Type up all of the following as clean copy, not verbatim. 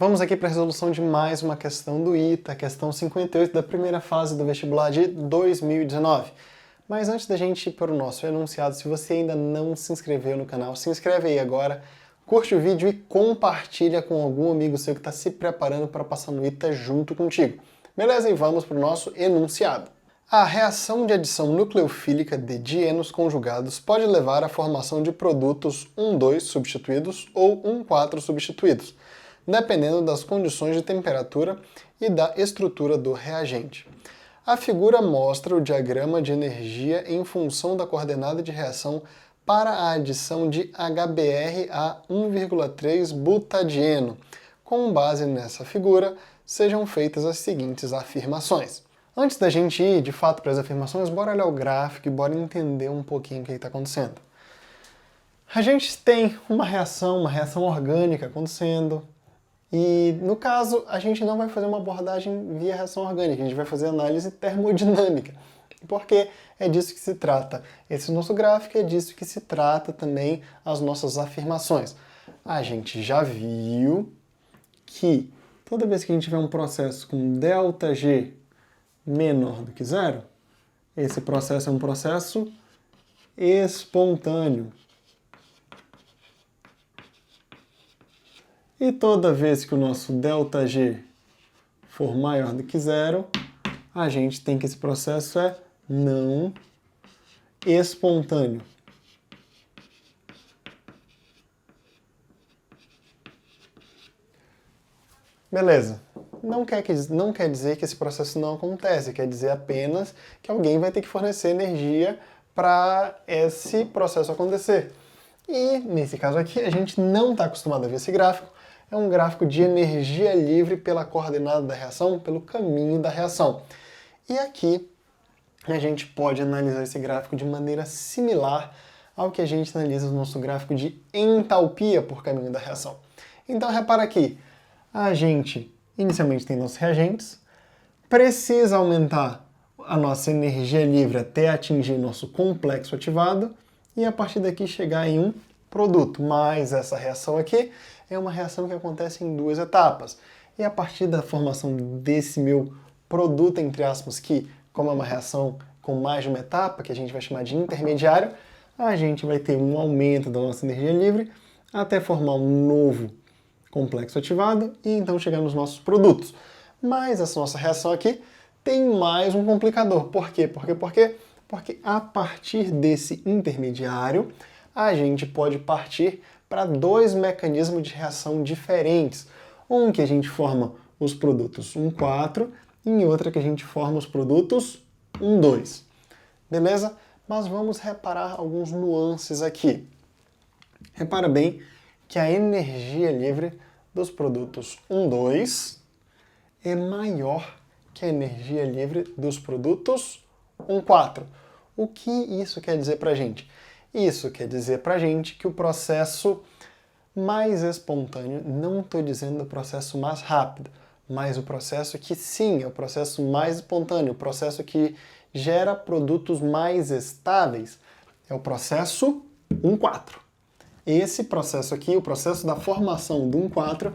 Vamos aqui para a resolução de mais uma questão do ITA, questão 58 da primeira fase do vestibular de 2019. Mas antes da gente ir para o nosso enunciado, se você ainda não se inscreveu no canal, se inscreve aí agora, curte o vídeo e compartilha com algum amigo seu que está se preparando para passar no ITA junto contigo. Beleza? E vamos para o nosso enunciado. A reação de adição nucleofílica de dienos conjugados pode levar à formação de produtos 1,2 substituídos ou 1,4 substituídos, dependendo das condições de temperatura e da estrutura do reagente. A figura mostra o diagrama de energia em função da coordenada de reação para a adição de HBr a 1,3 butadieno. Com base nessa figura, sejam feitas as seguintes afirmações. Antes da gente ir, de fato, para as afirmações, bora olhar o gráfico e bora entender um pouquinho o que está acontecendo. A gente tem uma reação orgânica acontecendo, e, no caso, a gente não vai fazer uma abordagem via reação orgânica, a gente vai fazer análise termodinâmica, porque é disso que se trata. Esse nosso gráfico é disso que se trata também as nossas afirmações. A gente já viu que toda vez que a gente tiver um processo com ΔG menor do que zero, esse processo é um processo espontâneo. E toda vez que o nosso ΔG for maior do que zero, a gente tem que esse processo é não espontâneo. Beleza. Não quer dizer que esse processo não acontece, quer dizer apenas que alguém vai ter que fornecer energia para esse processo acontecer. E, nesse caso aqui, a gente não está acostumado a ver esse gráfico. É um gráfico de energia livre pela coordenada da reação, pelo caminho da reação. E aqui a gente pode analisar esse gráfico de maneira similar ao que a gente analisa no nosso gráfico de entalpia por caminho da reação. Então repara aqui, a gente inicialmente tem nossos reagentes, precisa aumentar a nossa energia livre até atingir nosso complexo ativado e a partir daqui chegar em um produto. Mas essa reação aqui é uma reação que acontece em duas etapas. E a partir da formação desse meu produto, entre aspas, que como é uma reação com mais de uma etapa, que a gente vai chamar de intermediário, a gente vai ter um aumento da nossa energia livre até formar um novo complexo ativado e então chegar nos nossos produtos. Mas essa nossa reação aqui tem mais um complicador. Por quê? Porque a partir desse intermediário, a gente pode partir para dois mecanismos de reação diferentes. Um que a gente forma os produtos 1,4 e em outra que a gente forma os produtos 1,2. Beleza? Mas vamos reparar alguns nuances aqui. Repara bem que a energia livre dos produtos 1,2 é maior que a energia livre dos produtos 1,4. O que isso quer dizer para a gente? Isso quer dizer para a gente que o processo mais espontâneo, não estou dizendo o processo mais rápido, mas o processo que sim, é o processo mais espontâneo, o processo que gera produtos mais estáveis, é o processo 1,4. Esse processo aqui, o processo da formação do 1,4,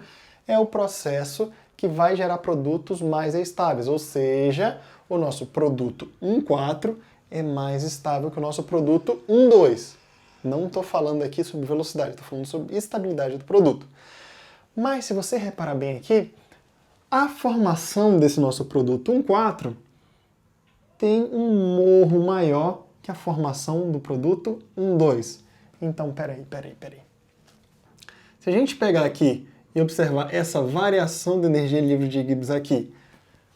é o processo que vai gerar produtos mais estáveis, ou seja, o nosso produto 1,4 é mais estável que o nosso produto 1,2. Não estou falando aqui sobre velocidade, estou falando sobre estabilidade do produto. Mas se você reparar bem aqui, a formação desse nosso produto 1,4 tem um morro maior que a formação do produto 1,2. Então, peraí. Se a gente pegar aqui e observar essa variação de energia livre de Gibbs aqui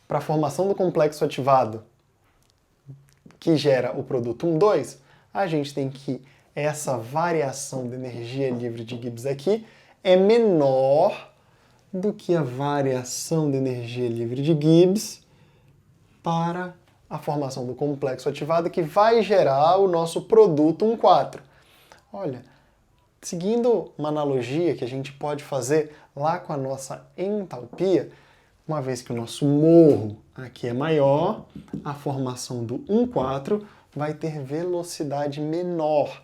para a formação do complexo ativado que gera o produto 1,2, a gente tem que essa variação de energia livre de Gibbs aqui é menor do que a variação de energia livre de Gibbs para a formação do complexo ativado que vai gerar o nosso produto 1,4. Olha, seguindo uma analogia que a gente pode fazer lá com a nossa entalpia, uma vez que o nosso morro aqui é maior, a formação do 1,4 vai ter velocidade menor.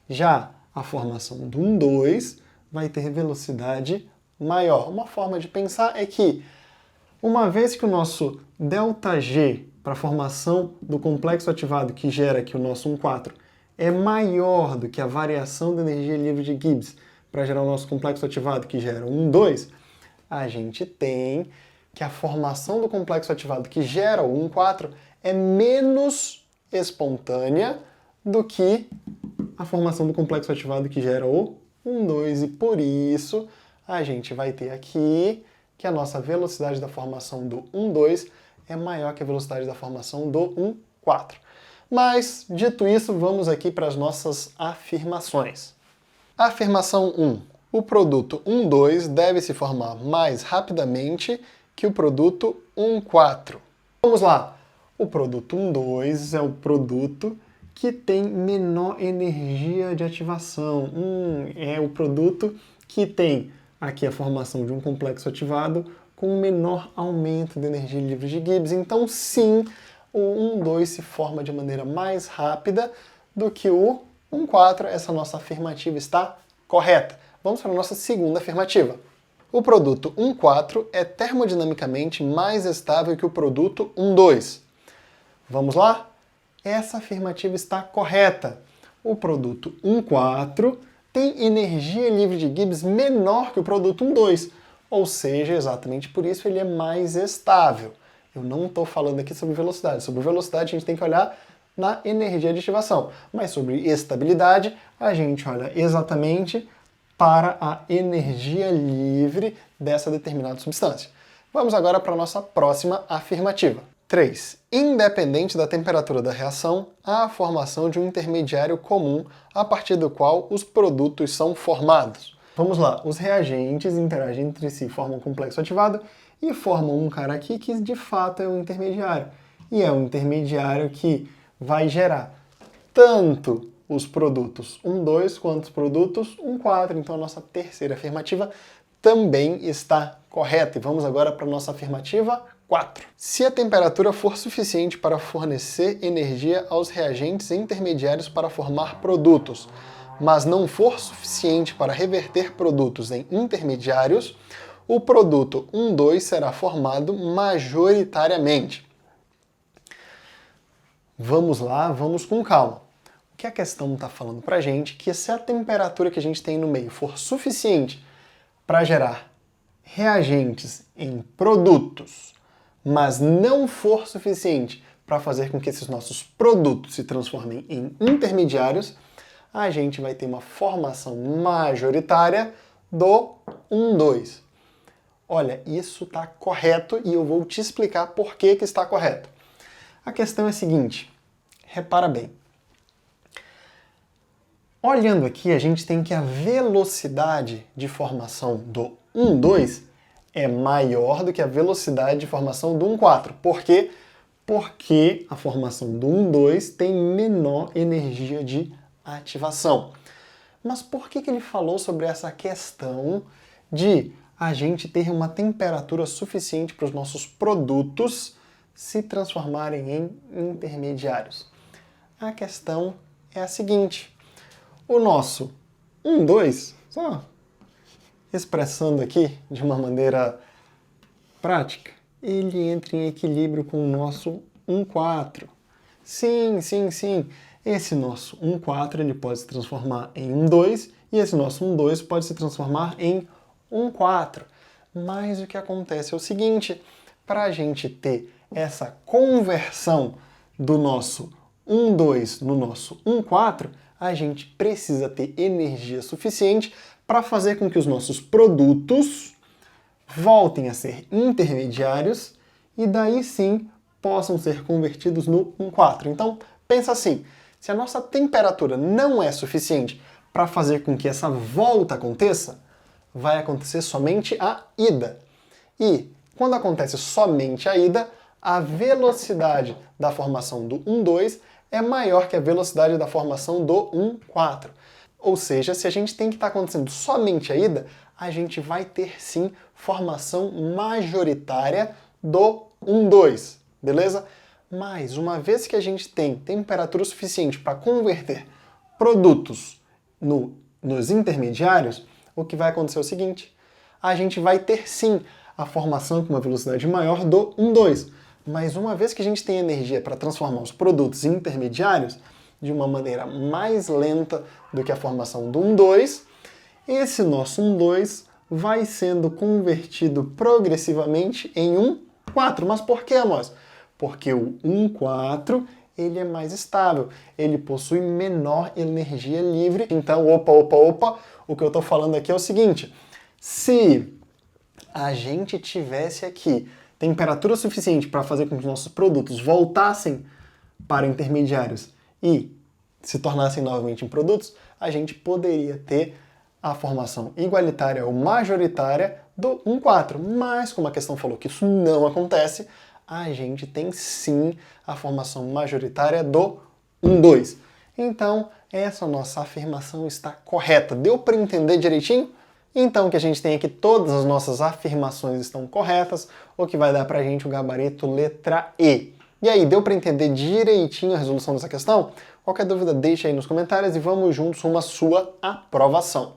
Já a formação do 1,2 vai ter velocidade maior. Uma forma de pensar é que, uma vez que o nosso ΔG para a formação do complexo ativado que gera aqui o nosso 1,4 é maior do que a variação de energia livre de Gibbs para gerar o nosso complexo ativado que gera 1,2, a gente tem que a formação do complexo ativado que gera o 1,4 é menos espontânea do que a formação do complexo ativado que gera o 1,2, e por isso a gente vai ter aqui que a nossa velocidade da formação do 1,2 é maior que a velocidade da formação do 1,4. Mas, dito isso, vamos aqui para as nossas afirmações. Afirmação 1. O produto 1,2 deve se formar mais rapidamente que o produto 1,4. Vamos lá. O produto 1,2 é o produto que tem menor energia de ativação. É o produto que tem aqui a formação de um complexo ativado com um menor aumento de energia livre de Gibbs. Então, sim, o 1,2 se forma de maneira mais rápida do que o 1,4. Essa nossa afirmativa está correta. Vamos para a nossa segunda afirmativa. O produto 1,4 é termodinamicamente mais estável que o produto 1,2. Vamos lá? Essa afirmativa está correta. O produto 1,4 tem energia livre de Gibbs menor que o produto 1,2, ou seja, exatamente por isso ele é mais estável. Eu não estou falando aqui sobre velocidade. Sobre velocidade a gente tem que olhar na energia de ativação, mas sobre estabilidade a gente olha exatamente para a energia livre dessa determinada substância. Vamos agora para a nossa próxima afirmativa. 3. Independente da temperatura da reação, há a formação de um intermediário comum a partir do qual os produtos são formados. Vamos lá, os reagentes interagem entre si, formam um complexo ativado e formam um cara aqui que de fato é um intermediário. E é um intermediário que vai gerar tanto os produtos 1,2 quanto os produtos 1,4. Então a nossa terceira afirmativa também está correta. E vamos agora para a nossa afirmativa 4. Se a temperatura for suficiente para fornecer energia aos reagentes intermediários para formar produtos, mas não for suficiente para reverter produtos em intermediários, o produto 1,2 será formado majoritariamente. Vamos lá, vamos com calma. O que a questão está falando para a gente é que se a temperatura que a gente tem no meio for suficiente para gerar reagentes em produtos, mas não for suficiente para fazer com que esses nossos produtos se transformem em intermediários, a gente vai ter uma formação majoritária do 1,2. Olha, isso está correto e eu vou te explicar por que está correto. A questão é a seguinte, repara bem. Olhando aqui, a gente tem que a velocidade de formação do 1,2 é maior do que a velocidade de formação do 1,4. Por quê? Porque a formação do 1,2 tem menor energia de ativação. Mas por que ele falou sobre essa questão de a gente ter uma temperatura suficiente para os nossos produtos se transformarem em intermediários? A questão é a seguinte. O nosso 1,2, só expressando aqui de uma maneira prática, ele entra em equilíbrio com o nosso 1,4. Sim. Esse nosso 1,4 ele pode se transformar em 1,2 e esse nosso 1,2 pode se transformar em 1,4. Mas o que acontece é o seguinte, para a gente ter essa conversão do nosso 1,2 no nosso 1,4, a gente precisa ter energia suficiente para fazer com que os nossos produtos voltem a ser intermediários e daí sim possam ser convertidos no 1,4. Então, pensa assim, se a nossa temperatura não é suficiente para fazer com que essa volta aconteça, vai acontecer somente a ida. E quando acontece somente a ida, a velocidade da formação do 1,2 é maior que a velocidade da formação do 1,4. Ou seja, se a gente tem que estar acontecendo somente a ida, a gente vai ter sim formação majoritária do 1,2, beleza? Mas uma vez que a gente tem temperatura suficiente para converter produtos nos intermediários, o que vai acontecer é o seguinte, a gente vai ter sim a formação com uma velocidade maior do 1,2. Mas uma vez que a gente tem energia para transformar os produtos intermediários de uma maneira mais lenta do que a formação do 1,2, esse nosso 1,2 vai sendo convertido progressivamente em 1,4. Mas por que, Amós? Porque o 1,4 ele é mais estável, ele possui menor energia livre. Então, opa, o que eu estou falando aqui é o seguinte: se a gente tivesse aqui temperatura suficiente para fazer com que os nossos produtos voltassem para intermediários e se tornassem novamente em produtos, a gente poderia ter a formação igualitária ou majoritária do 1,4. Mas, como a questão falou que isso não acontece, a gente tem sim a formação majoritária do 1,2. Então, essa nossa afirmação está correta. Deu para entender direitinho? Então, que a gente tem aqui todas as nossas afirmações estão corretas, o que vai dar para a gente o gabarito letra E. E aí, deu para entender direitinho a resolução dessa questão? Qualquer dúvida, deixa aí nos comentários e vamos juntos rumo à sua aprovação.